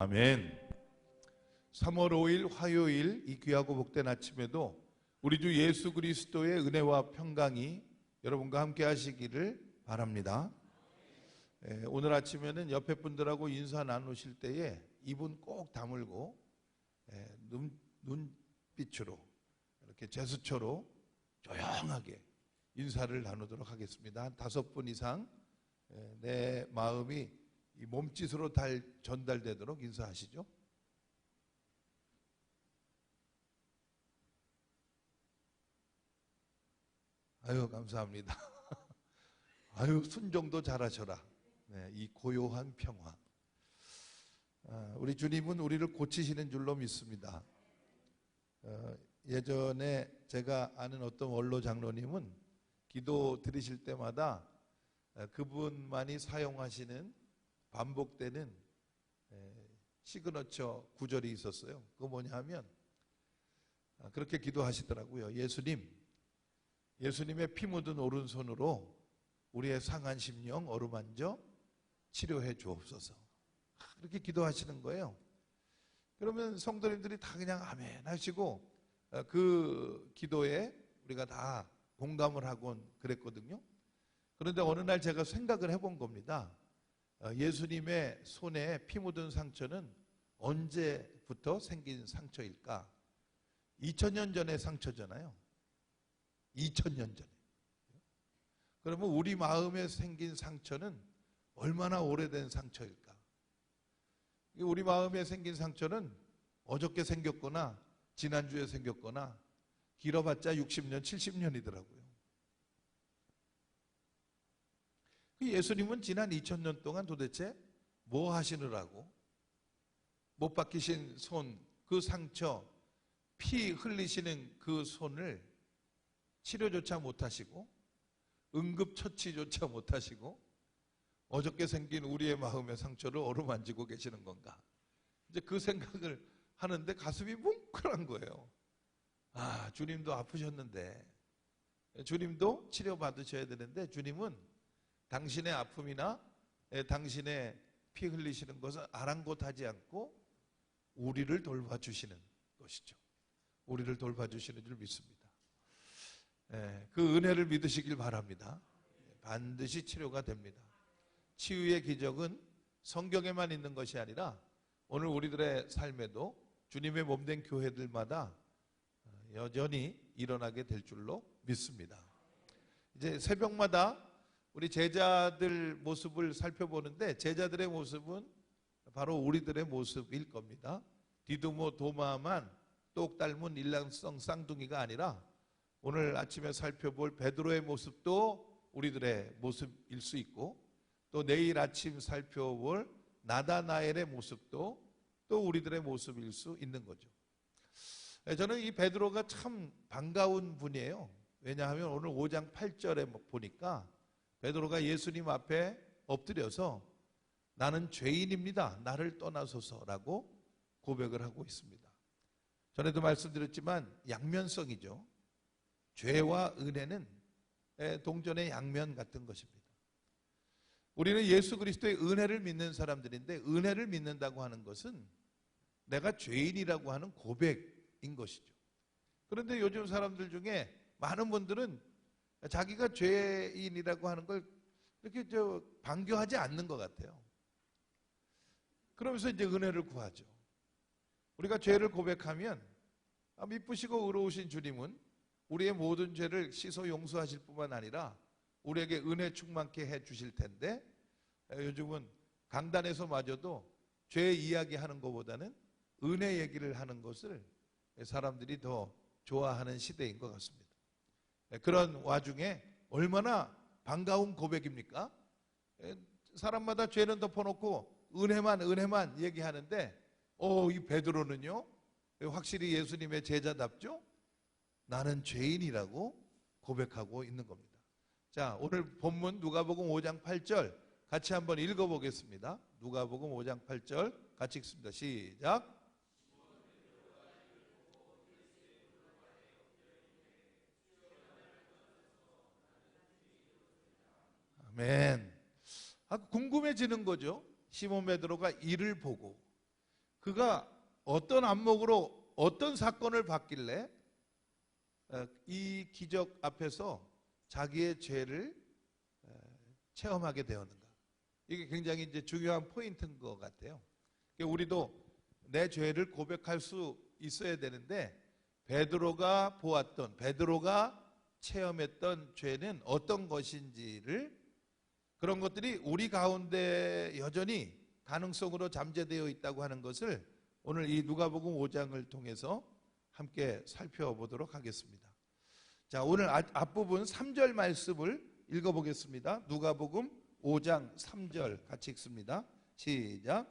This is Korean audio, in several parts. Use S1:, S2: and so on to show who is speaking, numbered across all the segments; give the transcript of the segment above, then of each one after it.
S1: 아멘. 3월 5일 화요일 이 귀하고 복된 아침에도 우리 주 예수 그리스도의 은혜와 평강이 여러분과 함께 하시기를 바랍니다. 오늘 아침에는 옆에 분들하고 인사 나누실 때에 입은 꼭 다물고 눈빛으로 이렇게 제스처로 조용하게 인사를 나누도록 하겠습니다. 한 5분 이상 내 마음이 이 몸짓으로 전달되도록 인사하시죠. 아유, 감사합니다. 아유, 순종도 잘하셔라. 네, 이 고요한 평화. 우리 주님은 우리를 고치시는 줄로 믿습니다. 예전에 제가 아는 어떤 원로 장로님은 기도 드리실 때마다 그분만이 사용하시는 반복되는 시그너처 구절이 있었어요. 그거 뭐냐 하면 그렇게 기도하시더라고요. 예수님의 피 묻은 오른손으로 우리의 상한 심령 어루만져 치료해 주옵소서. 그렇게 기도하시는 거예요. 그러면 성도님들이 다 그냥 아멘 하시고 그 기도에 우리가 다 공감을 하곤 그랬거든요. 그런데 어느 날 제가 생각을 해본 겁니다. 예수님의 손에 피 묻은 상처는 언제부터 생긴 상처일까? 2000년 전의 상처잖아요. 2000년 전에. 그러면 우리 마음에 생긴 상처는 얼마나 오래된 상처일까? 우리 마음에 생긴 상처는 어저께 생겼거나 지난주에 생겼거나 길어봤자 60년, 70년이더라고요. 예수님은 지난 2000년 동안 도대체 뭐 하시느라고 못 박히신 손, 그 상처, 피 흘리시는 그 손을 치료조차 못하시고 응급처치조차 못하시고 어저께 생긴 우리의 마음의 상처를 어루만지고 계시는 건가? 이제 그 생각을 하는데 가슴이 뭉클한 거예요. 아, 주님도 아프셨는데, 주님도 치료받으셔야 되는데 주님은 당신의 아픔이나 당신의 피 흘리시는 것을 아랑곳하지 않고 우리를 돌봐주시는 것이죠. 우리를 돌봐주시는 줄 믿습니다. 그 은혜를 믿으시길 바랍니다. 반드시 치료가 됩니다. 치유의 기적은 성경에만 있는 것이 아니라 오늘 우리들의 삶에도 주님의 몸된 교회들마다 여전히 일어나게 될 줄로 믿습니다. 이제 새벽마다 우리 제자들 모습을 살펴보는데 제자들의 모습은 바로 우리들의 모습일 겁니다. 디두모 도마만 똑 닮은 일란성 쌍둥이가 아니라 오늘 아침에 살펴볼 베드로의 모습도 우리들의 모습일 수 있고 또 내일 아침 살펴볼 나다나엘의 모습도 또 우리들의 모습일 수 있는 거죠. 저는 이 베드로가 참 반가운 분이에요. 왜냐하면 오늘 5장 8절에 보니까 베드로가 예수님 앞에 엎드려서 나는 죄인입니다. 나를 떠나소서라고 고백을 하고 있습니다. 전에도 말씀드렸지만 양면성이죠. 죄와 은혜는 동전의 양면 같은 것입니다. 우리는 예수 그리스도의 은혜를 믿는 사람들인데 은혜를 믿는다고 하는 것은 내가 죄인이라고 하는 고백인 것이죠. 그런데 요즘 사람들 중에 많은 분들은 자기가 죄인이라고 하는 걸 이렇게 반겨하지 않는 것 같아요. 그러면서 이제 은혜를 구하죠. 우리가 죄를 고백하면 미쁘시고 의로우신 주님은 우리의 모든 죄를 씻어 용서하실 뿐만 아니라 우리에게 은혜 충만케 해 주실 텐데 요즘은 강단에서마저도 죄 이야기하는 것보다는 은혜 얘기를 하는 것을 사람들이 더 좋아하는 시대인 것 같습니다. 그런 와중에 얼마나 반가운 고백입니까? 사람마다 죄는 덮어놓고 은혜만 얘기하는데 이 베드로는요 확실히 예수님의 제자답죠? 나는 죄인이라고 고백하고 있는 겁니다. 자, 오늘 본문 누가복음 5장 8절 같이 한번 읽어보겠습니다. 누가복음 5장 8절 같이 읽습니다. 시작. 아멘. 궁금해지는 거죠. 시몬 베드로가 이를 보고 그가 어떤 안목으로 어떤 사건을 봤길래 이 기적 앞에서 자기의 죄를 체험하게 되었는가. 이게 굉장히 이제 중요한 포인트인 것 같아요. 우리도 내 죄를 고백할 수 있어야 되는데, 베드로가 보았던, 베드로가 체험했던 죄는 어떤 것인지를, 그런 것들이 우리 가운데 여전히 가능성으로 잠재되어 있다고 하는 것을 오늘 이 누가복음 5장을 통해서 함께 살펴보도록 하겠습니다. 자, 오늘 앞부분 3절 말씀을 읽어보겠습니다. 누가복음 5장 3절 같이 읽습니다. 시작.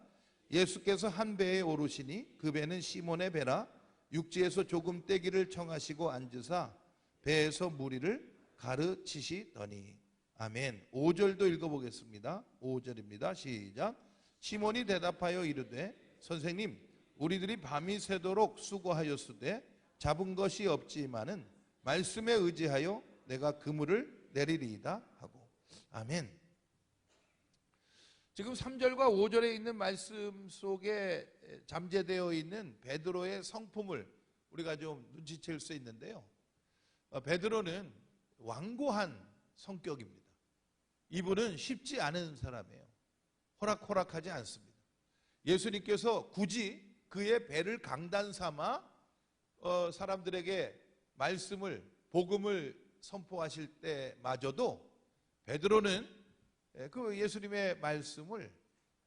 S1: 예수께서 한 배에 오르시니 그 배는 시몬의 배라 육지에서 조금 떼기를 청하시고 앉으사 배에서 무리를 가르치시더니. 아멘. 5절도 읽어보겠습니다. 5절입니다. 시작. 시몬이 대답하여 이르되 선생님, 우리들이 밤이 새도록 수고하였으되 잡은 것이 없지만은 말씀에 의지하여 내가 그물을 내리리이다 하고. 아멘. 지금 3절과 5절에 있는 말씀 속에 잠재되어 있는 베드로의 성품을 우리가 좀 눈치챌 수 있는데요. 베드로는 완고한 성격입니다. 이분은 쉽지 않은 사람이에요. 호락호락하지 않습니다. 예수님께서 굳이 그의 배를 강단 삼아 사람들에게 말씀을, 복음을 선포하실 때마저도 베드로는 그 예수님의 말씀을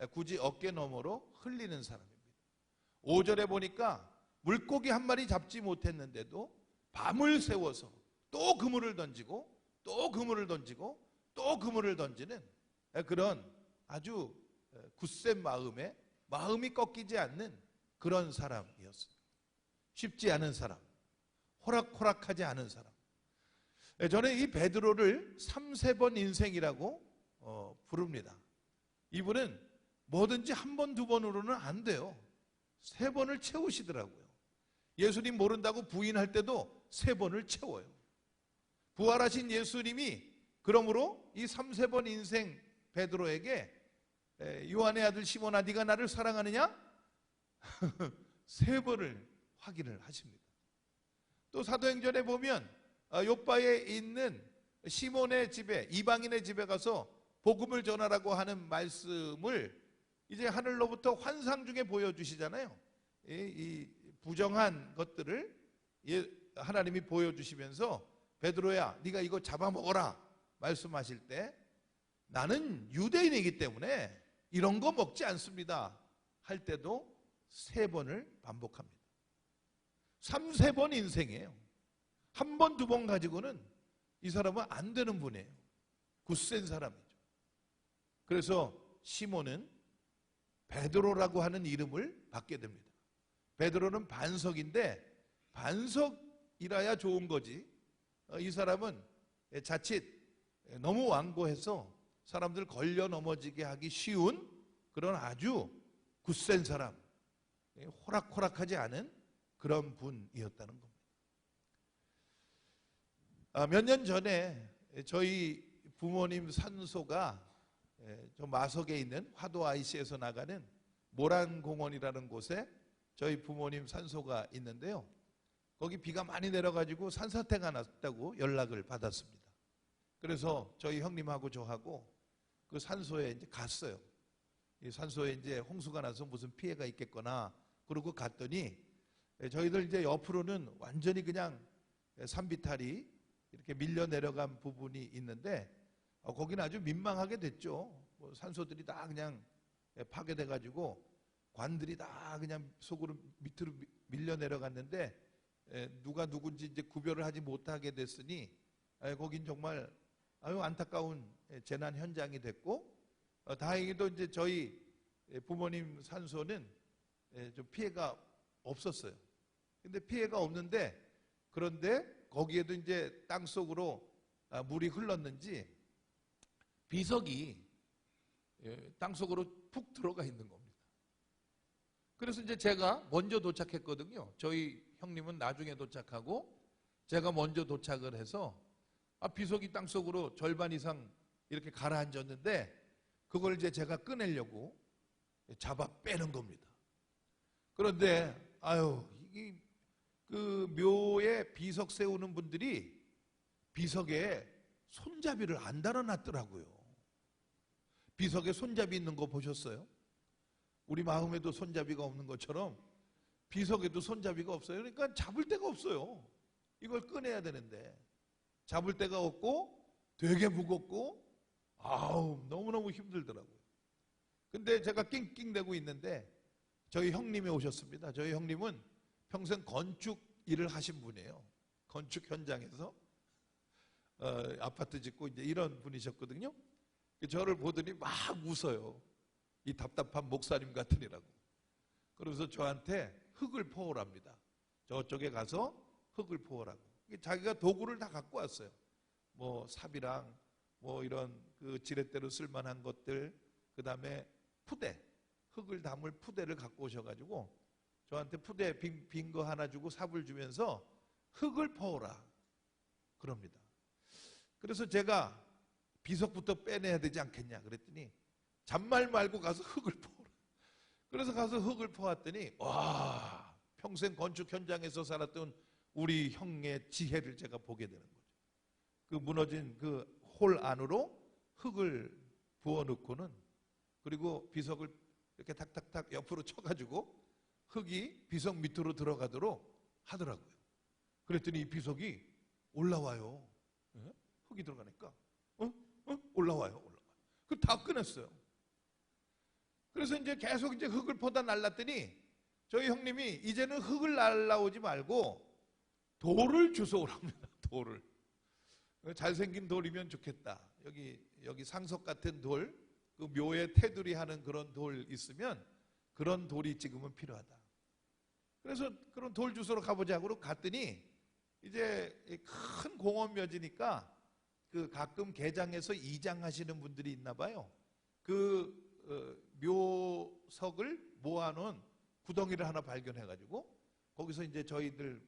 S1: 굳이 어깨 너머로 흘리는 사람입니다. 5절에 보니까 물고기 한 마리 잡지 못했는데도 밤을 새워서 또 그물을 던지고 또 그물을 던지고 또 그물을 던지는 그런 아주 굳센 마음이 꺾이지 않는 그런 사람이었습니다. 쉽지 않은 사람, 호락호락하지 않은 사람. 저는 이 베드로를 3-4번 인생이라고 부릅니다. 이분은 뭐든지 한 번, 두 번으로는 안 돼요. 3번을 채우시더라고요. 예수님 모른다고 부인할 때도 3번을 채워요. 부활하신 예수님이 그러므로 이 3-4번 인생 베드로에게 요한의 아들 시몬아, 네가 나를 사랑하느냐? 3번을 확인을 하십니다. 또 사도행전에 보면 요바에 있는 시몬의 집에, 이방인의 집에 가서 복음을 전하라고 하는 말씀을 이제 하늘로부터 환상 중에 보여주시잖아요. 이 부정한 것들을 하나님이 보여주시면서 베드로야, 네가 이거 잡아먹어라 말씀하실 때 나는 유대인이기 때문에 이런 거 먹지 않습니다 할 때도 3번을 반복합니다. 3-4번 인생이에요. 한 번, 두 번 가지고는 이 사람은 안 되는 분이에요. 굳센 사람이죠. 그래서 시몬은 베드로라고 하는 이름을 받게 됩니다. 베드로는 반석인데 반석이라야 좋은 거지. 이 사람은 자칫 너무 완고해서 사람들 걸려 넘어지게 하기 쉬운 그런 아주 굳센 사람, 호락호락하지 않은 그런 분이었다는 겁니다. 몇 년 전에 저희 부모님 산소가 저 마석에 있는 화도 IC에서 나가는 모란공원이라는 곳에 저희 부모님 산소가 있는데요. 거기 비가 많이 내려가지고 산사태가 났다고 연락을 받았습니다. 그래서 저희 형님하고 저하고 그 산소에 이제 갔어요. 이 산소에 이제 홍수가 나서 무슨 피해가 있겠거나 그러고 갔더니 저희들 이제 옆으로는 완전히 그냥 산비탈이 이렇게 밀려 내려간 부분이 있는데 거기는 아주 민망하게 됐죠. 산소들이 다 그냥 파괴돼가지고 관들이 다 그냥 속으로 밑으로 밀려 내려갔는데 누가 누군지 이제 구별을 하지 못하게 됐으니 거긴 정말 아유 안타까운 재난 현장이 됐고 다행히도 이제 저희 부모님 산소는 좀 피해가 없었어요. 근데 피해가 없는데 그런데 거기에도 이제 땅 속으로 물이 흘렀는지 비석이 땅 속으로 푹 들어가 있는 겁니다. 그래서 이제 제가 먼저 도착했거든요. 저희 형님은 나중에 도착하고 제가 먼저 도착을 해서 비석이 땅 속으로 절반 이상 이렇게 가라앉았는데 그걸 이제 제가 꺼내려고 잡아 빼는 겁니다. 그런데 아유, 그 묘에 비석 세우는 분들이 비석에 손잡이를 안 달아놨더라고요. 비석에 손잡이 있는 거 보셨어요? 우리 마음에도 손잡이가 없는 것처럼 비석에도 손잡이가 없어요. 그러니까 잡을 데가 없어요. 이걸 꺼내야 되는데 잡을 데가 없고 되게 무겁고 아우 너무너무 힘들더라고요. 근데 제가 낑낑대고 있는데 저희 형님이 오셨습니다. 저희 형님은 평생 건축 일을 하신 분이에요. 건축 현장에서 아파트 짓고 이제 이런 분이셨거든요. 저를 보더니 막 웃어요. 이 답답한 목사님 같으니라고. 그래서 저한테 흙을 퍼오랍니다. 저쪽에 가서 흙을 퍼오라고. 자기가 도구를 다 갖고 왔어요. 뭐 삽이랑 뭐 이런 그 지렛대로 쓸만한 것들, 그 다음에 푸대, 흙을 담을 푸대를 갖고 오셔가지고 저한테 푸대 빈 거 하나 주고 삽을 주면서 흙을 퍼오라 그럽니다. 그래서 제가 비석부터 빼내야 되지 않겠냐 그랬더니 잔말 말고 가서 흙을 퍼오라. 그래서 가서 흙을 퍼왔더니 와, 평생 건축 현장에서 살았던 우리 형의 지혜를 제가 보게 되는 거죠. 그 무너진 그 홀 안으로 흙을 부어넣고는, 그리고 비석을 이렇게 탁탁탁 옆으로 쳐가지고 흙이 비석 밑으로 들어가도록 하더라고요. 그랬더니 이 비석이 올라와요. 예? 흙이 들어가니까 올라와요. 그 다 꺼냈어요. 그래서 이제 계속 이제 흙을 퍼다 날랐더니 저희 형님이 이제는 흙을 날라오지 말고 돌을 주워오랍니다. 돌을. 잘생긴 돌이면 좋겠다. 여기 상석 같은 돌, 그 묘에 테두리 하는 그런 돌 있으면 그런 돌이 지금은 필요하다. 그래서 그런 돌 주소로 가보자고 갔더니 이제 큰 공원 묘지니까 그 가끔 개장해서 이장하시는 분들이 있나 봐요. 그 묘석을 모아놓은 구덩이를 하나 발견해가지고 거기서 이제 저희들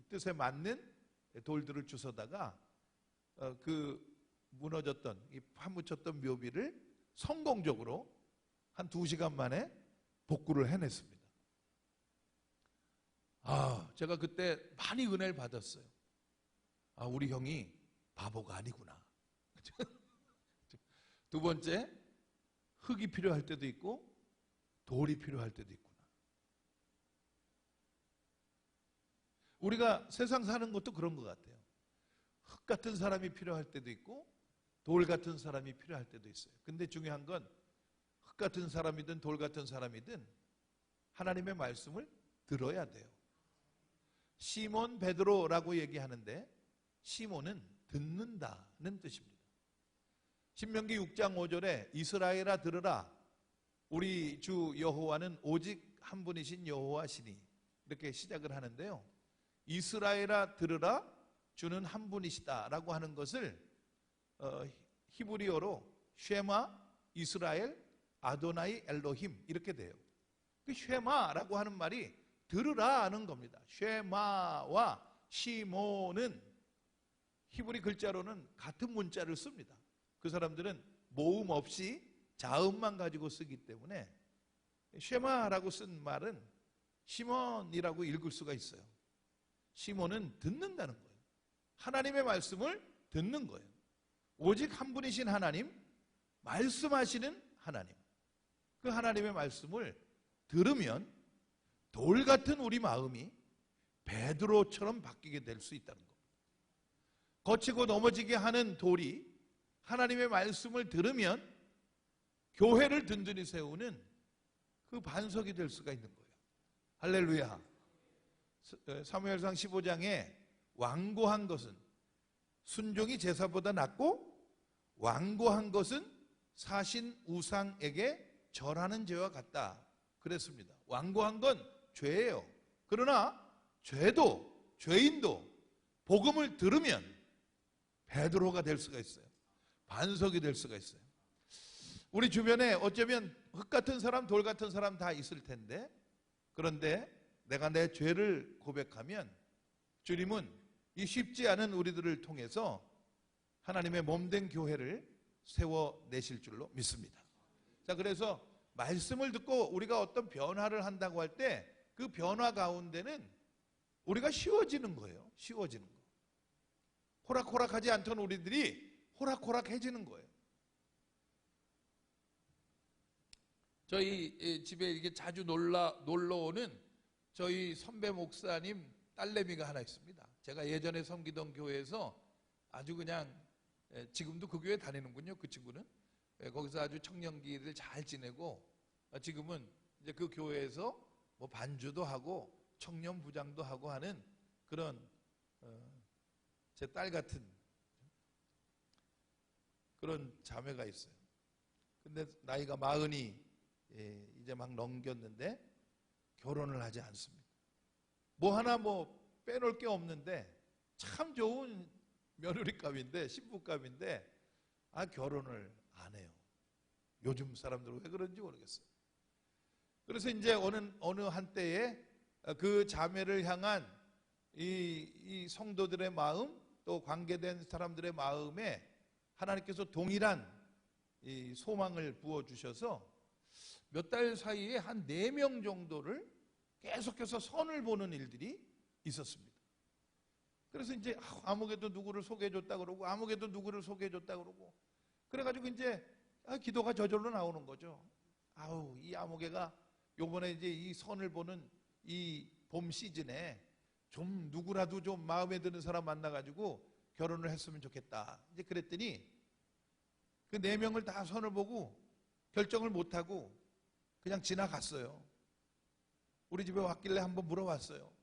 S1: 뜻에 맞는 돌들을 주워다가 그 무너졌던 이 파묻혔던 묘비를 성공적으로 한 2시간 만에 복구를 해냈습니다. 아, 제가 그때 많이 은혜를 받았어요. 아, 우리 형이 바보가 아니구나. 두 번째, 흙이 필요할 때도 있고 돌이 필요할 때도 있구나. 우리가 세상 사는 것도 그런 것 같아요. 흙 같은 사람이 필요할 때도 있고 돌 같은 사람이 필요할 때도 있어요. 근데 중요한 건 흙 같은 사람이든 돌 같은 사람이든 하나님의 말씀을 들어야 돼요. 시몬 베드로라고 얘기하는데 시몬은 듣는다는 뜻입니다. 신명기 6장 5절에 이스라엘아 들으라, 우리 주 여호와는 오직 한 분이신 여호와시니, 이렇게 시작을 하는데요. 이스라엘아 들으라, 주는 한 분이시다 라고 하는 것을 히브리어로 쉐마 이스라엘 아도나이 엘로힘 이렇게 돼요. 그 쉐마라고 하는 말이 들으라 하는 겁니다. 쉐마와 시몬은 히브리 글자로는 같은 문자를 씁니다. 그 사람들은 모음 없이 자음만 가지고 쓰기 때문에 쉐마라고 쓴 말은 시몬이라고 읽을 수가 있어요. 시몬은 듣는다는 거예요. 하나님의 말씀을 듣는 거예요. 오직 한 분이신 하나님, 말씀하시는 하나님, 그 하나님의 말씀을 들으면 돌 같은 우리 마음이 베드로처럼 바뀌게 될 수 있다는 겁니다. 거치고 넘어지게 하는 돌이 하나님의 말씀을 들으면 교회를 든든히 세우는 그 반석이 될 수가 있는 거예요. 할렐루야. 사무엘상 15장에 완고한 것은 순종이 제사보다 낫고 완고한 것은 사신 우상에게 절하는 죄와 같다 그랬습니다. 완고한 건 죄예요. 그러나 죄인도 복음을 들으면 베드로가 될 수가 있어요. 반석이 될 수가 있어요. 우리 주변에 어쩌면 흙 같은 사람, 돌 같은 사람 다 있을 텐데, 그런데 내가 내 죄를 고백하면 주님은 이 쉽지 않은 우리들을 통해서 하나님의 몸된 교회를 세워내실 줄로 믿습니다. 자, 그래서 말씀을 듣고 우리가 어떤 변화를 한다고 할 때 그 변화 가운데는 우리가 쉬워지는 거예요. 쉬워지는 거. 호락호락하지 않던 우리들이 호락호락해지는 거예요. 저희 집에 이렇게 자주 놀러 오는 저희 선배 목사님 딸내미가 하나 있습니다. 제가 예전에 섬기던 교회에서 아주 그냥, 지금도 그 교회 다니는군요. 그 친구는 거기서 아주 청년기를 잘 지내고 지금은 이제 그 교회에서 뭐 반주도 하고 청년 부장도 하고 하는 그런 제 딸 같은 그런 자매가 있어요. 근데 나이가 40이 이제 막 넘겼는데 결혼을 하지 않습니다. 뭐 하나 뭐 빼놓을 게 없는데 참 좋은 며느리감인데, 신부감인데 결혼을 안 해요. 요즘 사람들은 왜 그런지 모르겠어요. 그래서 이제 어느 한때에 그 자매를 향한 이 성도들의 마음, 또 관계된 사람들의 마음에 하나님께서 동일한 이 소망을 부어주셔서 몇 달 사이에 한 4명 정도를 계속해서 선을 보는 일들이 있었습니다. 그래서 이제 아무개도 누구를 소개해줬다 그러고 아무개도 누구를 소개해줬다 그러고 그래가지고 이제 기도가 저절로 나오는 거죠. 이 아무개가 요번에 이제 이 선을 보는 이 봄 시즌에 좀 누구라도 좀 마음에 드는 사람 만나가지고 결혼을 했으면 좋겠다. 이제 그랬더니 그 4명을 다 선을 보고 결정을 못하고 그냥 지나갔어요. 우리 집에 왔길래 한번 물어봤어요.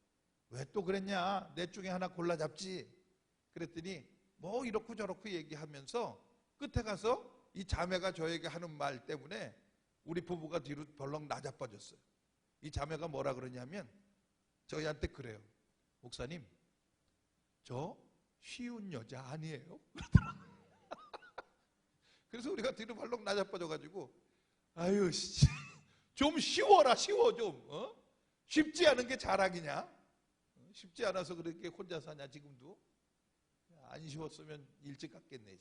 S1: 왜 또 그랬냐? 내 중에 하나 골라 잡지. 그랬더니 뭐 이렇고 저렇고 얘기하면서 끝에 가서 이 자매가 저에게 하는 말 때문에 우리 부부가 뒤로 벌렁 나자빠졌어요. 이 자매가 뭐라 그러냐면 저희한테 그래요. 목사님, 저 쉬운 여자 아니에요? 그래서 우리가 뒤로 벌렁 나자빠져가지고 좀 쉬워라, 쉬워 좀. 쉽지 않은 게 자랑이냐? 쉽지 않아서 그렇게 혼자 사냐 지금도? 안 쉬웠으면 일찍 갔겠네.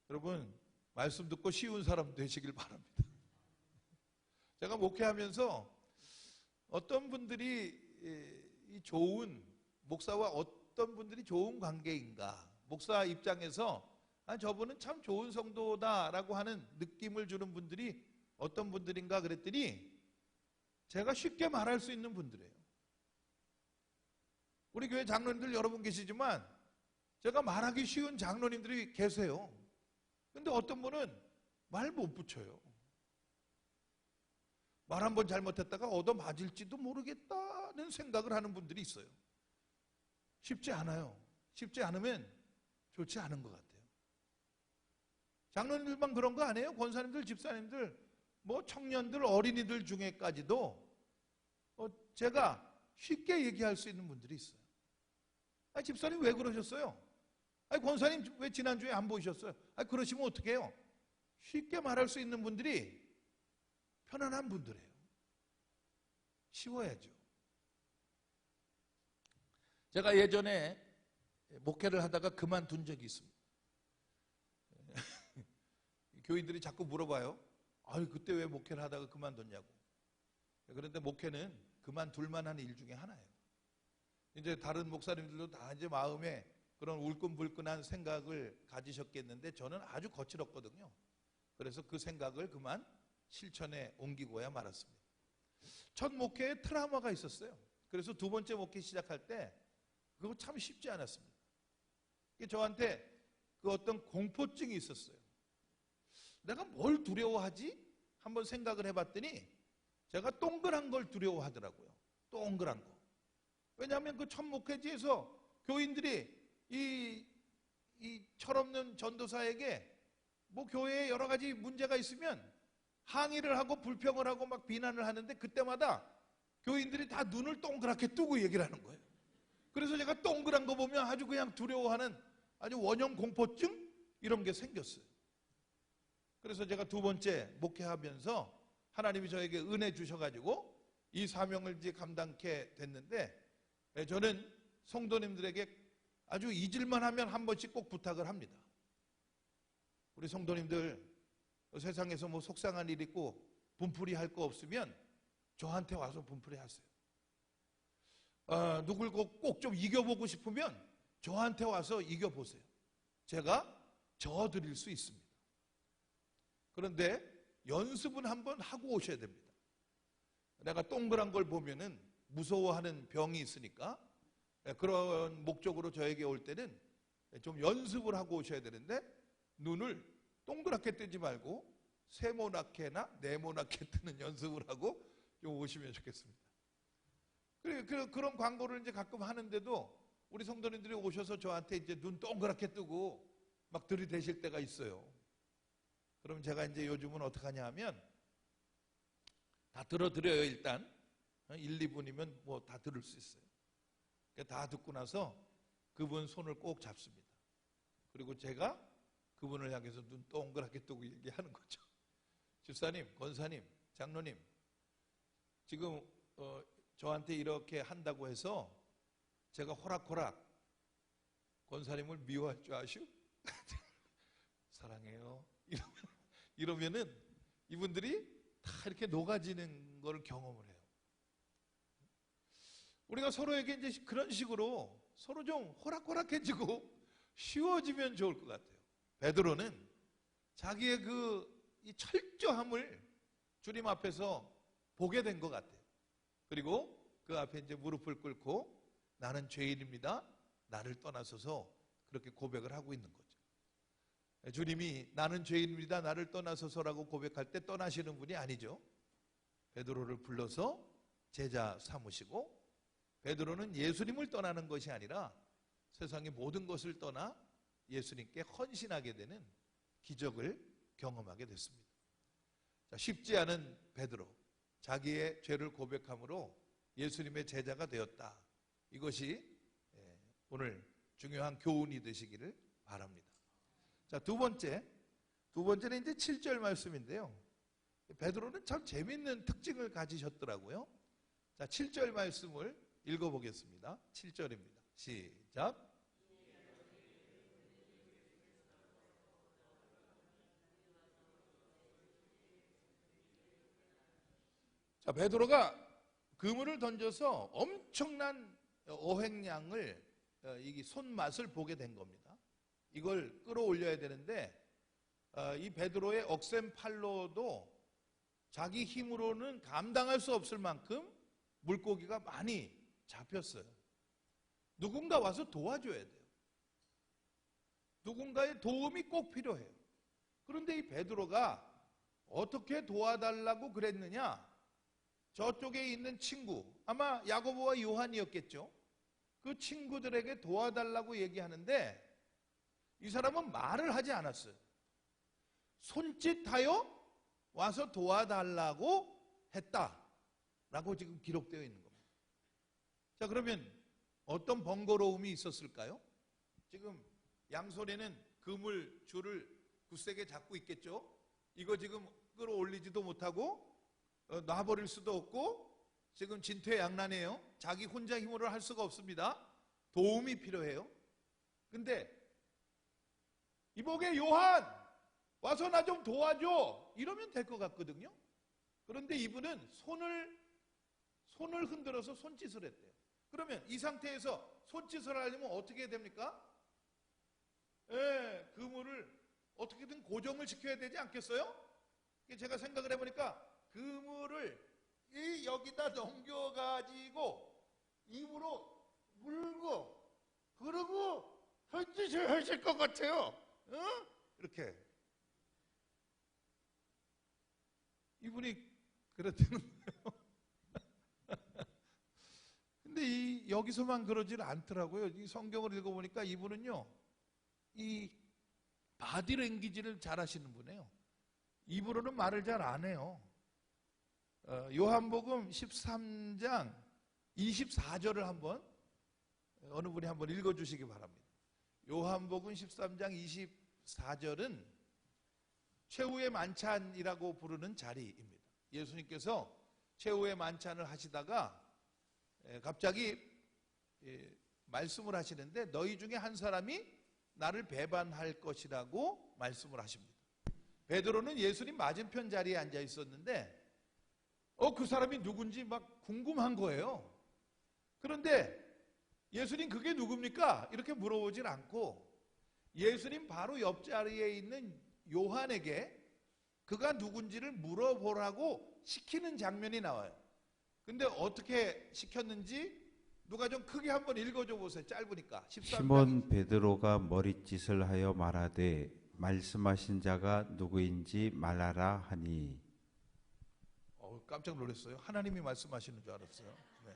S1: 여러분, 말씀 듣고 쉬운 사람 되시길 바랍니다. 제가 목회하면서 어떤 분들이 이 좋은 목사와 어떤 분들이 좋은 관계인가, 목사 입장에서 저분은 참 좋은 성도다라고 하는 느낌을 주는 분들이 어떤 분들인가 그랬더니 제가 쉽게 말할 수 있는 분들이에요. 우리 교회 장로님들 여러분 계시지만 제가 말하기 쉬운 장로님들이 계세요. 근데 어떤 분은 말 못 붙여요. 말 한 번 잘못했다가 얻어맞을지도 모르겠다는 생각을 하는 분들이 있어요. 쉽지 않아요. 쉽지 않으면 좋지 않은 것 같아요. 장로님들만 그런 거 아니에요? 권사님들, 집사님들, 뭐 청년들, 어린이들 중에까지도 제가 쉽게 얘기할 수 있는 분들이 있어요. 집사님 왜 그러셨어요? 권사님 왜 지난주에 안 보이셨어요? 그러시면 어떻게 해요? 쉽게 말할 수 있는 분들이 편안한 분들이에요. 쉬워야죠. 제가 예전에 목회를 하다가 그만둔 적이 있습니다. 교인들이 자꾸 물어봐요. 그때 왜 목회를 하다가 그만뒀냐고. 그런데 목회는 그만둘 만한 일 중에 하나예요. 이제 다른 목사님들도 다 이제 마음에 그런 울끈불끈한 생각을 가지셨겠는데 저는 아주 거칠었거든요. 그래서 그 생각을 그만 실천에 옮기고야 말았습니다. 첫 목회에 트라우마가 있었어요. 그래서 두 번째 목회 시작할 때 그거 참 쉽지 않았습니다. 저한테 그 어떤 공포증이 있었어요. 내가 뭘 두려워하지? 한번 생각을 해봤더니 제가 동그란 걸 두려워하더라고요. 동그란 거. 왜냐하면 그 첫 목회지에서 교인들이 이 철없는 전도사에게 뭐 교회에 여러 가지 문제가 있으면 항의를 하고 불평을 하고 막 비난을 하는데 그때마다 교인들이 다 눈을 동그랗게 뜨고 얘기를 하는 거예요. 그래서 제가 동그란 거 보면 아주 그냥 두려워하는 아주 원형 공포증 이런 게 생겼어요. 그래서 제가 두 번째 목회하면서 하나님이 저에게 은혜 주셔가지고 이 사명을 이제 감당케 됐는데 저는 성도님들에게 아주 잊을만 하면 한 번씩 꼭 부탁을 합니다. 우리 성도님들 세상에서 뭐 속상한 일 있고 분풀이 할 거 없으면 저한테 와서 분풀이 하세요. 누굴 꼭 좀 이겨보고 싶으면 저한테 와서 이겨보세요. 제가 져드릴 수 있습니다. 그런데 연습은 한번 하고 오셔야 됩니다. 내가 동그란 걸 보면은 무서워하는 병이 있으니까 그런 목적으로 저에게 올 때는 좀 연습을 하고 오셔야 되는데 눈을 동그랗게 뜨지 말고 세모나게나 네모나게 뜨는 연습을 하고 좀 오시면 좋겠습니다. 그런 광고를 이제 가끔 하는데도 우리 성도님들이 오셔서 저한테 이제 눈 동그랗게 뜨고 막 들이대실 때가 있어요. 그럼 제가 이제 요즘은 어떻게 하냐 하면 다 들어드려요. 일단 1, 2분이면 뭐 다 들을 수 있어요. 다 듣고 나서 그분 손을 꼭 잡습니다. 그리고 제가 그분을 향해서 눈 동그랗게 뜨고 얘기하는 거죠. 집사님, 권사님, 장로님, 지금 저한테 이렇게 한다고 해서 제가 호락호락 권사님을 미워할 줄 아시오? 사랑해요. 이러면은 이분들이 다 이렇게 녹아지는 걸 경험을 해요. 우리가 서로에게 이제 그런 식으로 서로 좀 호락호락해지고 쉬워지면 좋을 것 같아요. 베드로는 자기의 이 철저함을 주님 앞에서 보게 된 것 같아요. 그리고 그 앞에 이제 무릎을 꿇고 나는 죄인입니다. 나를 떠나소서 그렇게 고백을 하고 있는 거죠. 주님이 나는 죄인입니다. 나를 떠나소서라고 고백할 때 떠나시는 분이 아니죠. 베드로를 불러서 제자 삼으시고 베드로는 예수님을 떠나는 것이 아니라 세상의 모든 것을 떠나 예수님께 헌신하게 되는 기적을 경험하게 됐습니다. 쉽지 않은 베드로, 자기의 죄를 고백함으로 예수님의 제자가 되었다. 이것이 오늘 중요한 교훈이 되시기를 바랍니다. 자, 두 번째는 이제 7절 말씀인데요. 베드로는 참 재밌는 특징을 가지셨더라고요. 자, 7절 말씀을 읽어보겠습니다. 7절입니다. 시작. 자, 베드로가 그물을 던져서 엄청난 어획량을 이 손맛을 보게 된 겁니다. 이걸 끌어올려야 되는데 이 베드로의 억센 팔로도 자기 힘으로는 감당할 수 없을 만큼 물고기가 많이 잡혔어요. 누군가 와서 도와줘야 돼요. 누군가의 도움이 꼭 필요해요. 그런데 이 베드로가 어떻게 도와달라고 그랬느냐? 저쪽에 있는 친구, 아마 야고보와 요한이었겠죠. 그 친구들에게 도와달라고 얘기하는데 이 사람은 말을 하지 않았어요. 손짓하여 와서 도와달라고 했다라고 지금 기록되어 있는 겁니다. 자, 그러면 어떤 번거로움이 있었을까요? 지금 양손에는 그물 줄을 굳세게 잡고 있겠죠. 이거 지금 끌어올리지도 못하고 놔버릴 수도 없고 지금 진퇴양난이에요. 자기 혼자 힘으로 할 수가 없습니다. 도움이 필요해요. 근데 이복의 요한 와서 나 좀 도와줘 이러면 될 것 같거든요. 그런데 이분은 손을 흔들어서 손짓을 했대요. 그러면 이 상태에서 손짓을 하려면 어떻게 해야 됩니까? 그물을 어떻게든 고정을 시켜야 되지 않겠어요? 제가 생각을 해보니까 그물을 여기다 넘겨가지고 입으로 물고 그러고 손짓을 하실 것 같아요. 이렇게 이분이 그랬다는 거예요. 근데 여기서만 그러질 않더라고요. 이 성경을 읽어보니까 이분은요, 이 바디랭귀지를 잘 하시는 분이에요. 입으로는 말을 잘 안 해요. 요한복음 13장 24절을 한번 어느 분이 한번 읽어주시기 바랍니다. 요한복음 13장 24절은 최후의 만찬이라고 부르는 자리입니다. 예수님께서 최후의 만찬을 하시다가 갑자기 말씀을 하시는데 너희 중에 한 사람이 나를 배반할 것이라고 말씀을 하십니다. 베드로는 예수님 맞은편 자리에 앉아 있었는데 그 사람이 누군지 막 궁금한 거예요. 그런데 예수님 그게 누굽니까? 이렇게 물어보질 않고 예수님 바로 옆자리에 있는 요한에게 그가 누군지를 물어보라고 시키는 장면이 나와요. 근데 어떻게 시켰는지 누가 좀 크게 한번 읽어줘 보세요. 짧으니까. 13장.
S2: 시몬 베드로가 머리짓을 하여 말하되 말씀하신 자가 누구인지 말하라 하니.
S1: 깜짝 놀랐어요. 하나님이 말씀하시는 줄 알았어요. 네.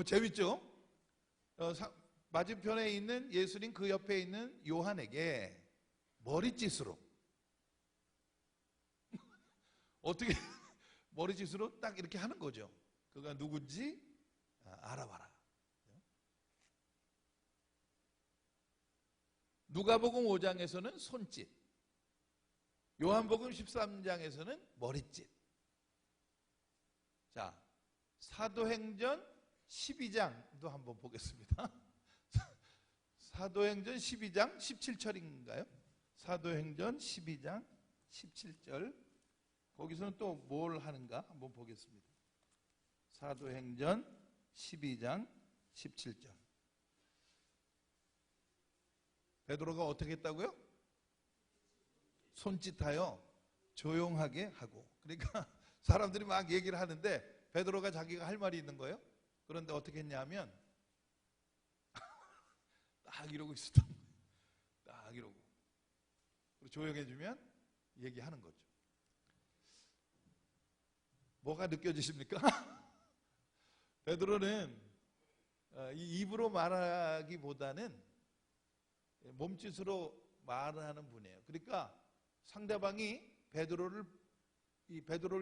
S1: 재밌죠? 맞은편에 있는 예수님 그 옆에 있는 요한에게 머리짓으로 어떻게 머리짓으로 딱 이렇게 하는 거죠. 그가 누군지 알아봐라. 누가복음 5장에서는 손짓, 요한복음 13장에서는 머리짓. 자, 사도행전 12장도 한번 보겠습니다. 사도행전 12장 17절인가요? 사도행전 12장 17절. 거기서는 또 뭘 하는가 한번 보겠습니다. 사도행전 12장 17절. 베드로가 어떻게 했다고요? 손짓하여 조용하게 하고. 그러니까 사람들이 막 얘기를 하는데 베드로가 자기가 할 말이 있는 거예요. 그런데 어떻게 했냐면 딱 이러고 있었던 거예요. 딱 이러고. 조용해지면 얘기하는 거죠. 뭐가 느껴지십니까? 베드로는 이 입으로 말하기보다는 몸짓으로 말하는 분이에요. 그러니까 상대방이 베드로를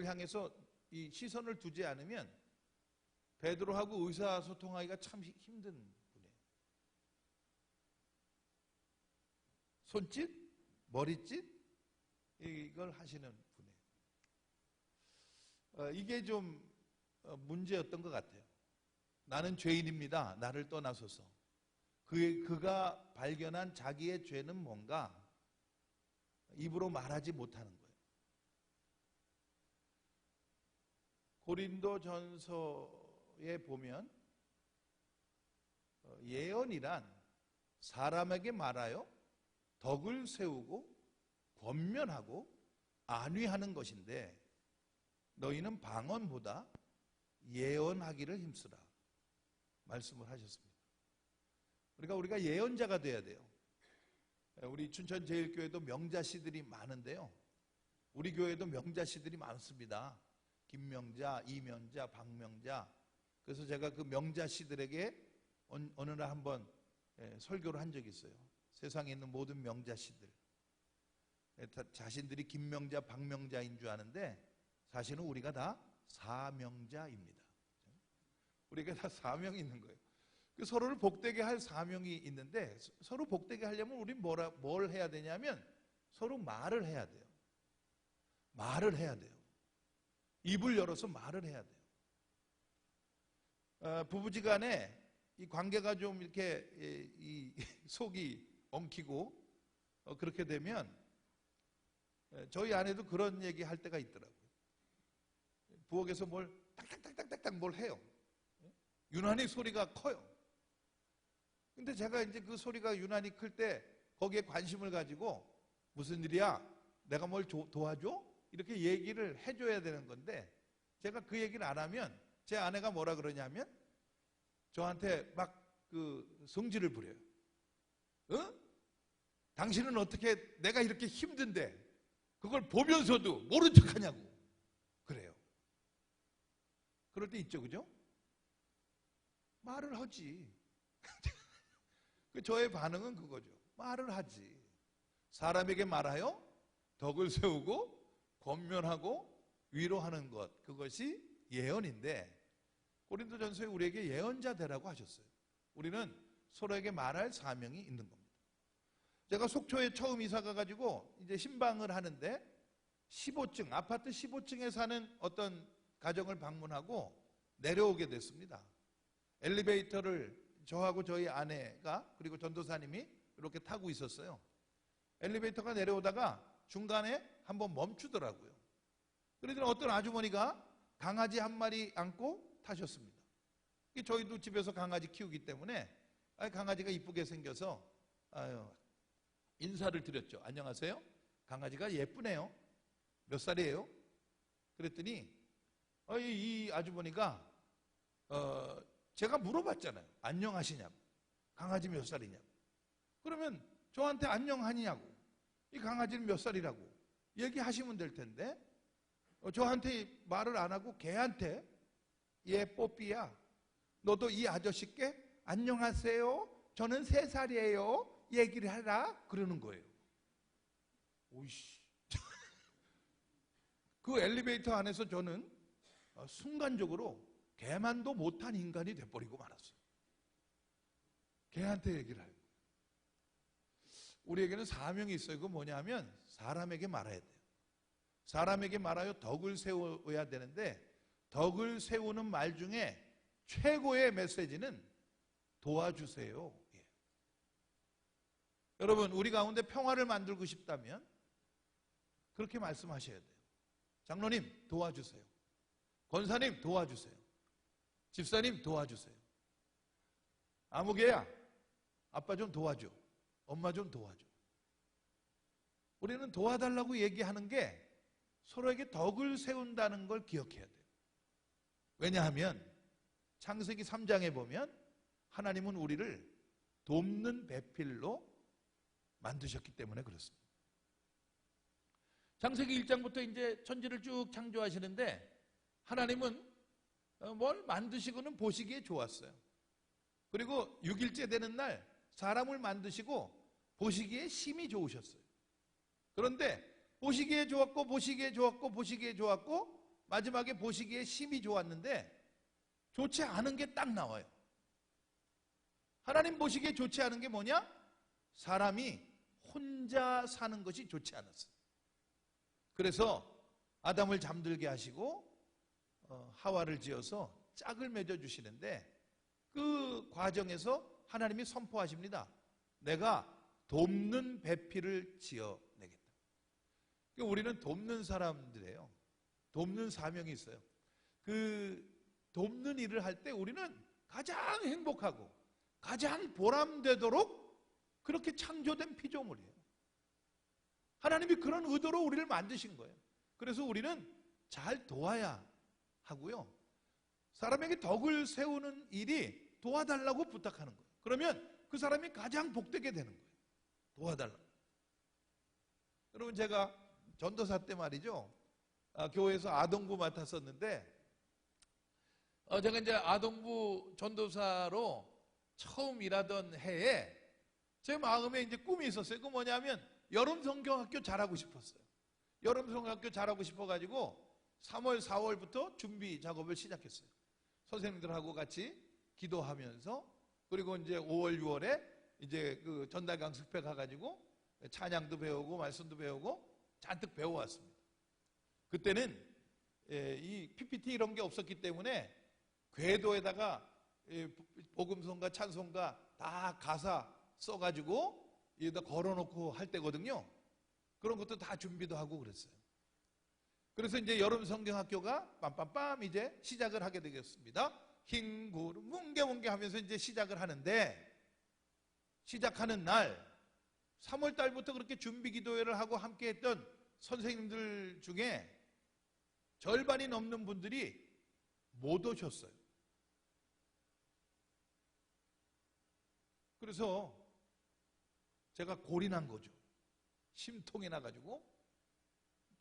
S1: 향해서 이 시선을 두지 않으면 베드로하고 의사소통하기가 참 힘든 분이에요. 손짓, 머리짓 이걸 하시는 분이에요. 이게 좀 문제였던 것 같아요. 나는 죄인입니다. 나를 떠나소서. 그가 발견한 자기의 죄는 뭔가 입으로 말하지 못하는 거예요. 고린도전서에 보면 예언이란 사람에게 말하여 덕을 세우고 권면하고 안위하는 것인데 너희는 방언보다 예언하기를 힘쓰라 말씀을 하셨습니다. 그러니까 우리가 예언자가 돼야 돼요. 우리 춘천제일교회도 명자씨들이 많은데요. 우리 교회도 명자씨들이 많습니다. 김명자, 이명자, 박명자. 그래서 제가 그 명자씨들에게 어느 날 한번 설교를 한 적이 있어요. 세상에 있는 모든 명자씨들. 자신들이 김명자, 박명자인 줄 아는데 사실은 우리가 다 사명자입니다. 우리가 다 사명이 있는 거예요. 서로를 복되게 할 사명이 있는데 서로 복되게 하려면 우리 뭘 해야 되냐면 서로 말을 해야 돼요. 말을 해야 돼요. 입을 열어서 말을 해야 돼요. 부부지간에 이 관계가 좀 이렇게 이 속이 엉키고 그렇게 되면 저희 아내도 그런 얘기 할 때가 있더라고요. 부엌에서 뭘 딱딱딱딱딱 뭘 해요. 유난히 소리가 커요. 근데 제가 이제 그 소리가 유난히 클 때 거기에 관심을 가지고 무슨 일이야? 내가 뭘 도와줘? 이렇게 얘기를 해줘야 되는 건데 제가 그 얘기를 안 하면 제 아내가 뭐라 그러냐면 저한테 막 그 성질을 부려요. 당신은 어떻게 내가 이렇게 힘든데 그걸 보면서도 모른 척하냐고 그래요. 그럴 때 있죠, 그죠? 말을 하지. 저의 반응은 그거죠. 말을 하지. 사람에게 말하여 덕을 세우고 권면하고 위로하는 것, 그것이 예언인데 고린도전서에 우리에게 예언자 되라고 하셨어요. 우리는 서로에게 말할 사명이 있는 겁니다. 제가 속초에 처음 이사 가가지고 이제 신방을 하는데 15층, 아파트 15층에 사는 어떤 가정을 방문하고 내려오게 됐습니다. 엘리베이터를 저하고 저희 아내가 그리고 전도사님이 이렇게 타고 있었어요. 엘리베이터가 내려오다가 중간에 한번 멈추더라고요. 그러더니 어떤 아주머니가 강아지 한 마리 안고 타셨습니다. 저희도 집에서 강아지 키우기 때문에 강아지가 이쁘게 생겨서 인사를 드렸죠. 안녕하세요. 강아지가 예쁘네요. 몇 살이에요? 그랬더니 이 아주머니가 제가 물어봤잖아요. 안녕하시냐고. 강아지 몇 살이냐고. 그러면 저한테 안녕하냐고. 이 강아지는 몇 살이라고 얘기하시면 될 텐데 저한테 말을 안 하고 걔한테 얘 뽀삐야. 너도 이 아저씨께 안녕하세요. 저는 3살이에요. 얘기를 하라. 그러는 거예요. 오이씨. 그 엘리베이터 안에서 저는 순간적으로 개만도 못한 인간이 돼버리고 말았어요. 걔한테 얘기를 하요. 우리에게는 사명이 있어요. 그거 뭐냐면 사람에게 말해야 돼요. 사람에게 말하여 덕을 세워야 되는데 덕을 세우는 말 중에 최고의 메시지는 도와주세요. 예. 여러분, 우리 가운데 평화를 만들고 싶다면 그렇게 말씀하셔야 돼요. 장로님 도와주세요. 권사님 도와주세요. 집사님 도와주세요. 아무개야 아빠 좀 도와줘. 엄마 좀 도와줘. 우리는 도와달라고 얘기하는 게 서로에게 덕을 세운다는 걸 기억해야 돼요. 왜냐하면 창세기 3장에 보면 하나님은 우리를 돕는 배필로 만드셨기 때문에 그렇습니다. 창세기 1장부터 이제 천지를 쭉 창조하시는데 하나님은 뭘 만드시고는 보시기에 좋았어요. 그리고 6일째 되는 날 사람을 만드시고 보시기에 심히 좋으셨어요. 그런데 보시기에 좋았고 보시기에 좋았고 보시기에 좋았고 마지막에 보시기에 심히 좋았는데 좋지 않은 게 딱 나와요. 하나님 보시기에 좋지 않은 게 뭐냐? 사람이 혼자 사는 것이 좋지 않았어요. 그래서 아담을 잠들게 하시고 하와를 지어서 짝을 맺어주시는데 그 과정에서 하나님이 선포하십니다. 내가 돕는 배필을 지어내겠다. 우리는 돕는 사람들이에요. 돕는 사명이 있어요. 그 돕는 일을 할 때 우리는 가장 행복하고 가장 보람되도록 그렇게 창조된 피조물이에요. 하나님이 그런 의도로 우리를 만드신 거예요. 그래서 우리는 잘 도와야 하고요. 사람에게 덕을 세우는 일이 도와달라고 부탁하는 거예요. 그러면 그 사람이 가장 복되게 되는 거예요. 도와달라고. 여러분, 제가 전도사 때 말이죠. 교회에서 아동부 맡았었는데 제가 이제 아동부 전도사로 처음 일하던 해에 제 마음에 이제 꿈이 있었어요. 그 뭐냐면 여름 성경학교 잘하고 싶었어요. 여름 성경학교 잘하고 싶어가지고 3월, 4월부터 준비 작업을 시작했어요. 선생님들하고 같이 기도하면서 그리고 이제 5월, 6월에 이제 그 전달 강습회 가가지고 찬양도 배우고 말씀도 배우고 잔뜩 배워왔습니다. 그때는 이 PPT 이런 게 없었기 때문에 궤도에다가 복음성가 찬송가 다 가사 써가지고 여기다 걸어놓고 할 때거든요. 그런 것도 다 준비도 하고 그랬어요. 그래서 이제 여름 성경학교가 빰빰빰 이제 시작을 하게 되겠습니다. 흰 구름 뭉게뭉게 하면서 이제 시작을 하는데 시작하는 날 3월 달부터 그렇게 준비 기도회를 하고 함께 했던 선생님들 중에 절반이 넘는 분들이 못 오셨어요. 그래서 제가 골이 난 거죠. 심통이 나가지고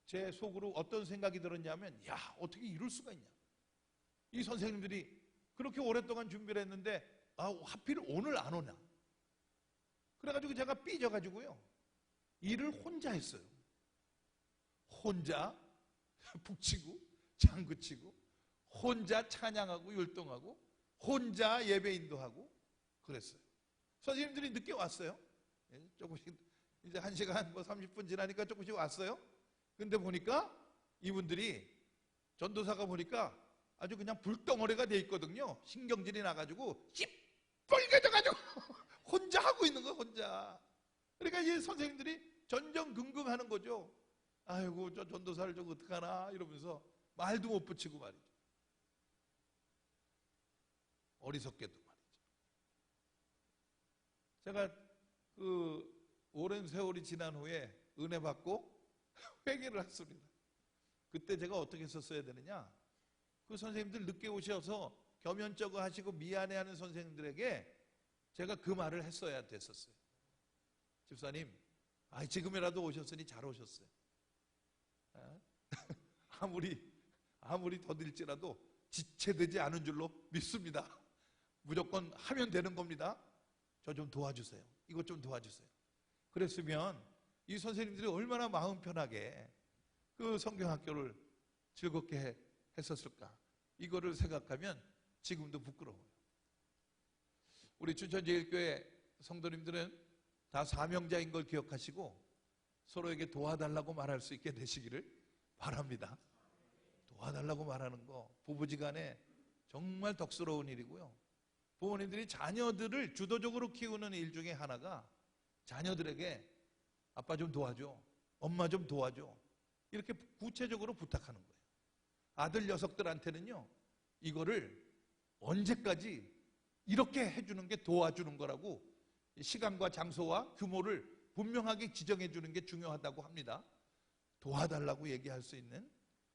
S1: 제 속으로 어떤 생각이 들었냐면 야, 어떻게 이럴 수가 있냐. 이 선생님들이 그렇게 오랫동안 준비를 했는데 하필 오늘 안 오나. 그래가지고 제가 삐져가지고요. 일을 혼자 했어요. 혼자 북치고 장구치고 혼자 찬양하고 율동하고 혼자 예배 인도하고 그랬어요. 선생님들이 늦게 왔어요. 조금씩 이제 1시간 30분 지나니까 조금씩 왔어요. 근데 보니까 이분들이 전도사가 보니까 아주 그냥 불덩어리가 돼 있거든요. 신경질이 나가지고 시뻘개져가지고 혼자 하고 있는 거예요. 혼자. 그러니까 이 선생님들이 전전긍긍하는 거죠. 아이고 저 전도사를 좀 어떡하나 이러면서 말도 못 붙이고 말이죠. 어리석게도 말이죠. 제가 그 오랜 세월이 지난 후에 은혜 받고 회개를 했습니다. 그때 제가 어떻게 했었어야 되느냐? 그 선생님들 늦게 오셔서 겸연쩍어 하시고 미안해하는 선생님들에게 제가 그 말을 했어야 됐었어요. 집사님, 지금이라도 오셨으니 잘 오셨어요. 아무리 더딜지라도 지체되지 않은 줄로 믿습니다. 무조건 하면 되는 겁니다. 저 좀 도와주세요. 이것 좀 도와주세요. 그랬으면 이 선생님들이 얼마나 마음 편하게 그 성경학교를 즐겁게 했었을까. 이거를 생각하면 지금도 부끄러워요. 우리 춘천제일교회 성도님들은 다 사명자인 걸 기억하시고 서로에게 도와달라고 말할 수 있게 되시기를 바랍니다. 도와달라고 말하는 거 부부지간에 정말 덕스러운 일이고요. 부모님들이 자녀들을 주도적으로 키우는 일 중에 하나가 자녀들에게 아빠 좀 도와줘, 엄마 좀 도와줘, 이렇게 구체적으로 부탁하는 거예요. 아들 녀석들한테는요, 이거를 언제까지 이렇게 해주는 게 도와주는 거라고 시간과 장소와 규모를 분명하게 지정해 주는 게 중요하다고 합니다. 도와달라고 얘기할 수 있는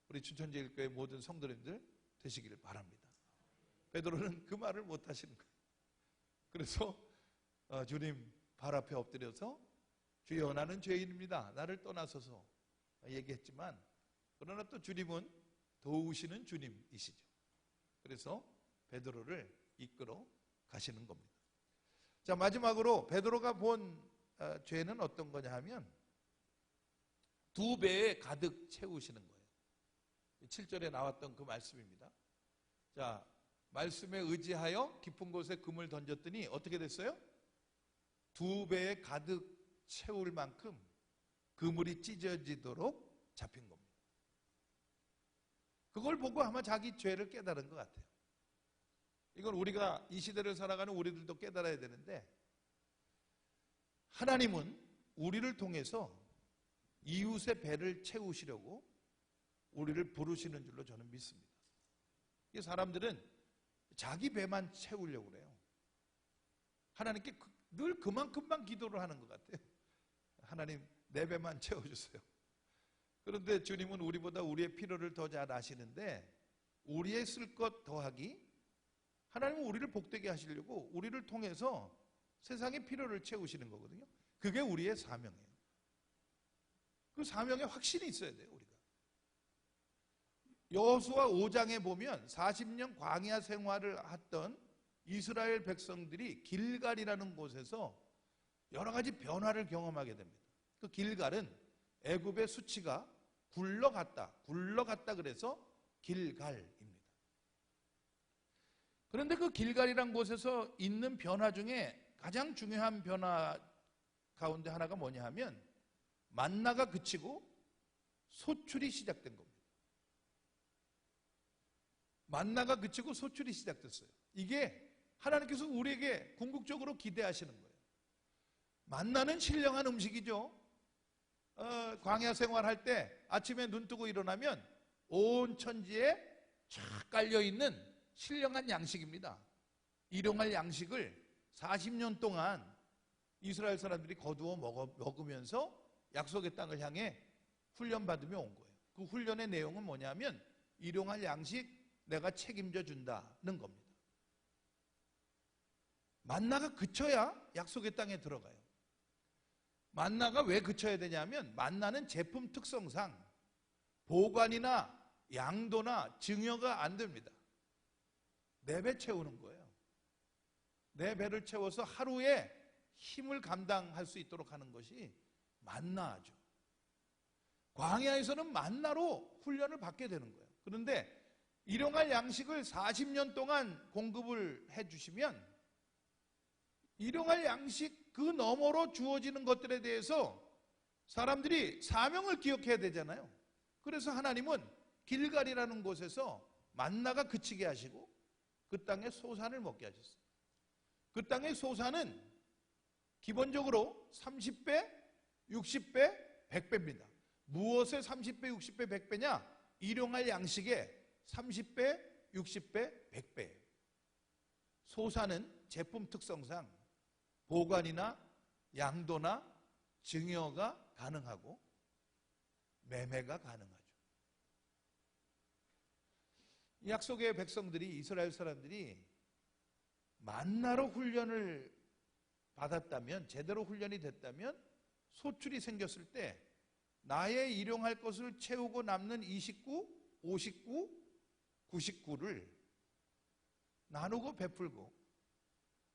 S1: 우리 춘천제일교회 모든 성도님들 되시기를 바랍니다. 베드로는 그 말을 못 하시는 거예요. 그래서 주님 발 앞에 엎드려서 주여 나는 죄인입니다. 나를 떠나소서 얘기했지만 그러나 또 주님은 도우시는 주님이시죠. 그래서 베드로를 이끌어 가시는 겁니다. 자, 마지막으로 베드로가 본 죄는 어떤 거냐 하면 2배에 가득 채우시는 거예요. 7절에 나왔던 그 말씀입니다. 자, 말씀에 의지하여 깊은 곳에 금을 던졌더니 어떻게 됐어요? 2배에 가득 채울 만큼 그물이 찢어지도록 잡힌 겁니다. 그걸 보고 아마 자기 죄를 깨달은 것 같아요. 이건 우리가 이 시대를 살아가는 우리들도 깨달아야 되는데, 하나님은 우리를 통해서 이웃의 배를 채우시려고 우리를 부르시는 줄로 저는 믿습니다. 이 사람들은 자기 배만 채우려고 그래요. 하나님께 늘 그만큼만 기도를 하는 것 같아요. 하나님 내 배만 채워주세요. 그런데 주님은 우리보다 우리의 필요를 더 잘 아시는데, 우리의 쓸 것 더하기, 하나님은 우리를 복되게 하시려고 우리를 통해서 세상의 필요를 채우시는 거거든요. 그게 우리의 사명이에요. 그 사명에 확신이 있어야 돼요, 우리가. 여호수아 5장에 보면 40년 광야 생활을 했던 이스라엘 백성들이 길갈이라는 곳에서 여러 가지 변화를 경험하게 됩니다. 그 길갈은 애굽의 수치가 굴러갔다 그래서 길갈입니다. 그런데 그 길갈이라는 곳에서 있는 변화 중에 가장 중요한 변화 가운데 하나가 뭐냐 하면 만나가 그치고 소출이 시작된 겁니다. 만나가 그치고 소출이 시작됐어요. 이게 하나님께서 우리에게 궁극적으로 기대하시는 거예요. 만나는 신령한 음식이죠. 광야 생활할 때 아침에 눈 뜨고 일어나면 온 천지에 쫙 깔려있는 신령한 양식입니다. 일용할 양식을 40년 동안 이스라엘 사람들이 거두어 먹으면서 약속의 땅을 향해 훈련받으며 온 거예요. 그 훈련의 내용은 뭐냐면 일용할 양식 내가 책임져 준다는 겁니다. 만나가 그쳐야 약속의 땅에 들어가요. 만나가 왜 그쳐야 되냐면 만나는 제품 특성상 보관이나 양도나 증여가 안 됩니다. 내 배 채우는 거예요. 내 배를 채워서 하루에 힘을 감당할 수 있도록 하는 것이 만나죠. 광야에서는 만나로 훈련을 받게 되는 거예요. 그런데 일용할 양식을 40년 동안 공급을 해주시면 일용할 양식 그 너머로 주어지는 것들에 대해서 사람들이 사명을 기억해야 되잖아요. 그래서 하나님은 길갈이라는 곳에서 만나가 그치게 하시고 그 땅에 소산을 먹게 하셨어요. 그 땅의 소산은 기본적으로 30배, 60배, 100배입니다. 무엇에 30배, 60배, 100배냐? 일용할 양식에 30배, 60배, 100배. 소사는 제품 특성상 보관이나 양도나 증여가 가능하고 매매가 가능하죠. 약속의 백성들이, 이스라엘 사람들이 만나로 훈련을 받았다면, 제대로 훈련이 됐다면 소출이 생겼을 때 나의 일용할 것을 채우고 남는 29, 59, 99를 나누고 베풀고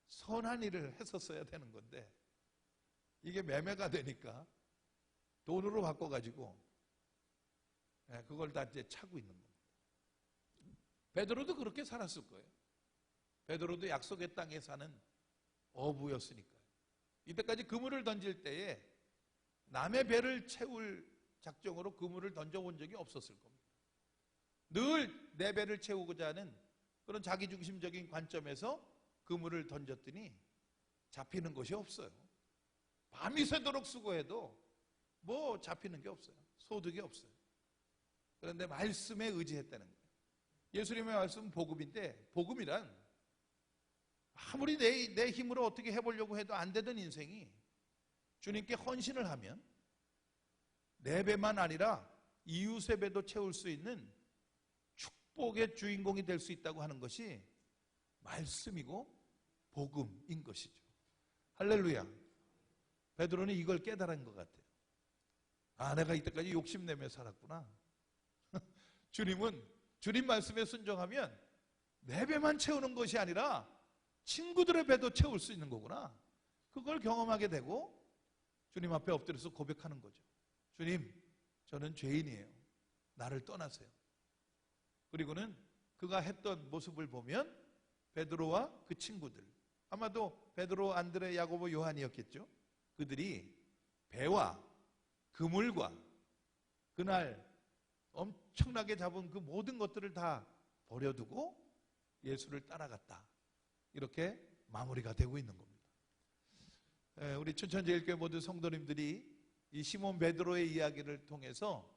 S1: 선한 일을 했었어야 되는 건데, 이게 매매가 되니까 돈으로 바꿔가지고 그걸 다 이제 차고 있는 겁니다. 베드로도 그렇게 살았을 거예요. 베드로도 약속의 땅에 사는 어부였으니까요. 이때까지 그물을 던질 때에 남의 배를 채울 작정으로 그물을 던져본 적이 없었을 겁니다. 늘 내 배를 채우고자 하는 그런 자기중심적인 관점에서 그물을 던졌더니 잡히는 것이 없어요. 밤이 새도록 수고해도 뭐 잡히는 게 없어요. 소득이 없어요. 그런데 말씀에 의지했다는 거예요. 예수님의 말씀은 복음인데, 복음이란 아무리 내 힘으로 어떻게 해보려고 해도 안 되던 인생이 주님께 헌신을 하면 내 배만 아니라 이웃의 배도 채울 수 있는 축복의 주인공이 될 수 있다고 하는 것이 말씀이고 복음인 것이죠. 할렐루야. 베드로는 이걸 깨달은 것 같아요. 아, 내가 이때까지 욕심내며 살았구나. 주님은 주님 말씀에 순종하면 내 배만 채우는 것이 아니라 친구들의 배도 채울 수 있는 거구나. 그걸 경험하게 되고 주님 앞에 엎드려서 고백하는 거죠. 주님, 저는 죄인이에요. 나를 떠나세요. 그리고는 그가 했던 모습을 보면 베드로와 그 친구들, 아마도 베드로, 안드레, 야고보, 요한이었겠죠. 그들이 배와 그물과 그날 엄청나게 잡은 그 모든 것들을 다 버려두고 예수를 따라갔다. 이렇게 마무리가 되고 있는 겁니다. 우리 춘천제일교회 모든 성도님들이 이 시몬 베드로의 이야기를 통해서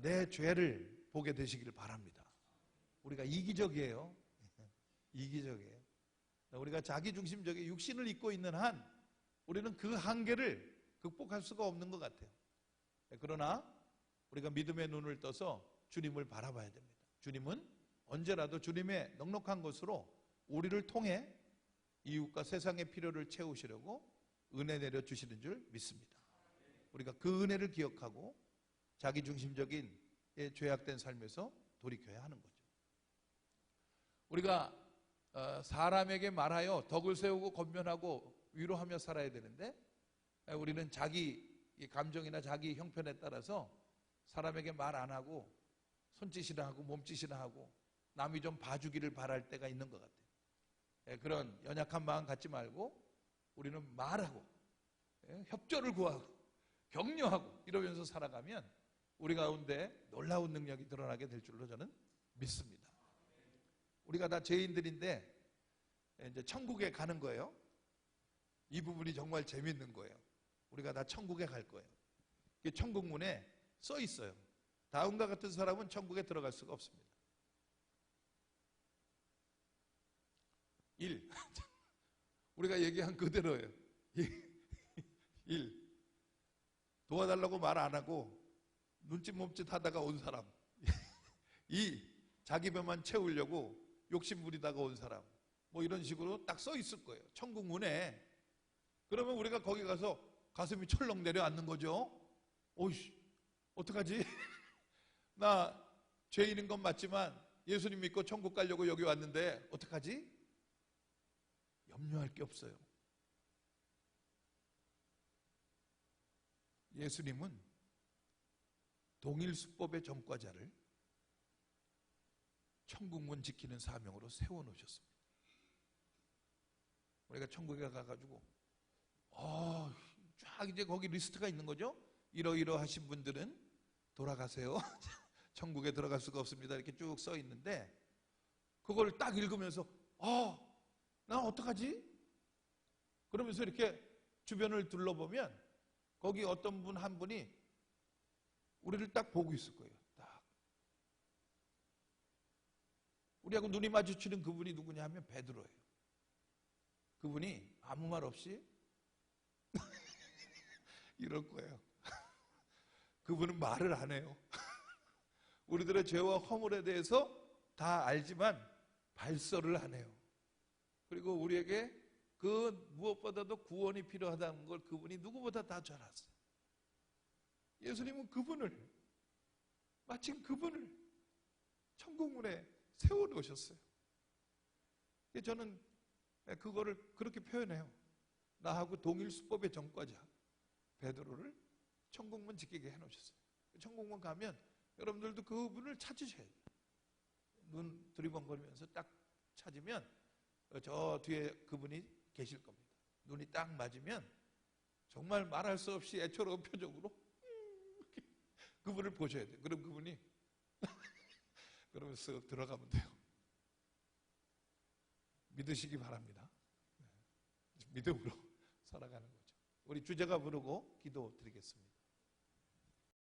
S1: 내 죄를 보게 되시기를 바랍니다. 우리가 이기적이에요. 이기적이에요. 우리가 자기중심적인 육신을 입고 있는 한 우리는 그 한계를 극복할 수가 없는 것 같아요. 그러나 우리가 믿음의 눈을 떠서 주님을 바라봐야 됩니다. 주님은 언제라도 주님의 넉넉한 것으로 우리를 통해 이웃과 세상의 필요를 채우시려고 은혜 내려주시는 줄 믿습니다. 우리가 그 은혜를 기억하고 자기중심적인 죄악된 삶에서 돌이켜야 하는 거죠. 우리가 사람에게 말하여 덕을 세우고 권면하고 위로하며 살아야 되는데, 우리는 자기 감정이나 자기 형편에 따라서 사람에게 말 안 하고 손짓이나 하고 몸짓이나 하고 남이 좀 봐주기를 바랄 때가 있는 것 같아요. 그런 연약한 마음 갖지 말고 우리는 말하고 협조를 구하고 격려하고 이러면서 살아가면 우리 가운데 놀라운 능력이 드러나게 될 줄로 저는 믿습니다. 우리가 다 죄인들인데 이제 천국에 가는 거예요. 이 부분이 정말 재밌는 거예요. 우리가 다 천국에 갈 거예요. 천국문에 써 있어요. 다음과 같은 사람은 천국에 들어갈 수가 없습니다. 1. 우리가 얘기한 그대로예요. 1. 도와달라고 말 안 하고 눈짓 몸짓 하다가 온 사람. 2. 자기 배만 채우려고 욕심 부리다가 온 사람. 뭐 이런 식으로 딱 써 있을 거예요. 천국문에. 그러면 우리가 거기 가서 가슴이 철렁 내려앉는 거죠. 오이씨, 어떡하지? 나 죄인인 건 맞지만 예수님 믿고 천국 가려고 여기 왔는데 어떡하지? 염려할 게 없어요. 예수님은 동일수법의 전과자를 천국문 지키는 사명으로 세워놓으셨습니다. 우리가 천국에 가가지고 쫙 이제 거기 리스트가 있는 거죠. 이러이러하신 분들은 돌아가세요. 천국에 들어갈 수가 없습니다. 이렇게 쭉 써 있는데 그걸 딱 읽으면서 나 어떡하지? 그러면서 이렇게 주변을 둘러보면 거기 어떤 분 한 분이 우리를 딱 보고 있을 거예요. 딱. 우리하고 눈이 마주치는 그분이 누구냐 하면 베드로예요. 그분이 아무 말 없이 이럴 거예요. 그분은 말을 안 해요. 우리들의 죄와 허물에 대해서 다 알지만 발설을 안 해요. 그리고 우리에게 그 무엇보다도 구원이 필요하다는 걸 그분이 누구보다 다 잘 알았어요. 예수님은 마침 그분을 천국문에 세워놓으셨어요. 저는 그거를 그렇게 표현해요. 나하고 동일 수법의 전과자 베드로를 천국문 지키게 해놓으셨어요. 천국문 가면 여러분들도 그분을 찾으셔야 돼요. 눈 두리번거리면서 딱 찾으면 저 뒤에 그분이 계실 겁니다. 눈이 딱 맞으면 정말 말할 수 없이 애처로운 표정으로 그분을 보셔야 돼요. 그럼 그분이 그러면서 들어가면 돼요. 믿으시기 바랍니다. 믿음으로 살아가는 거죠. 우리 주제가 부르고 기도 드리겠습니다.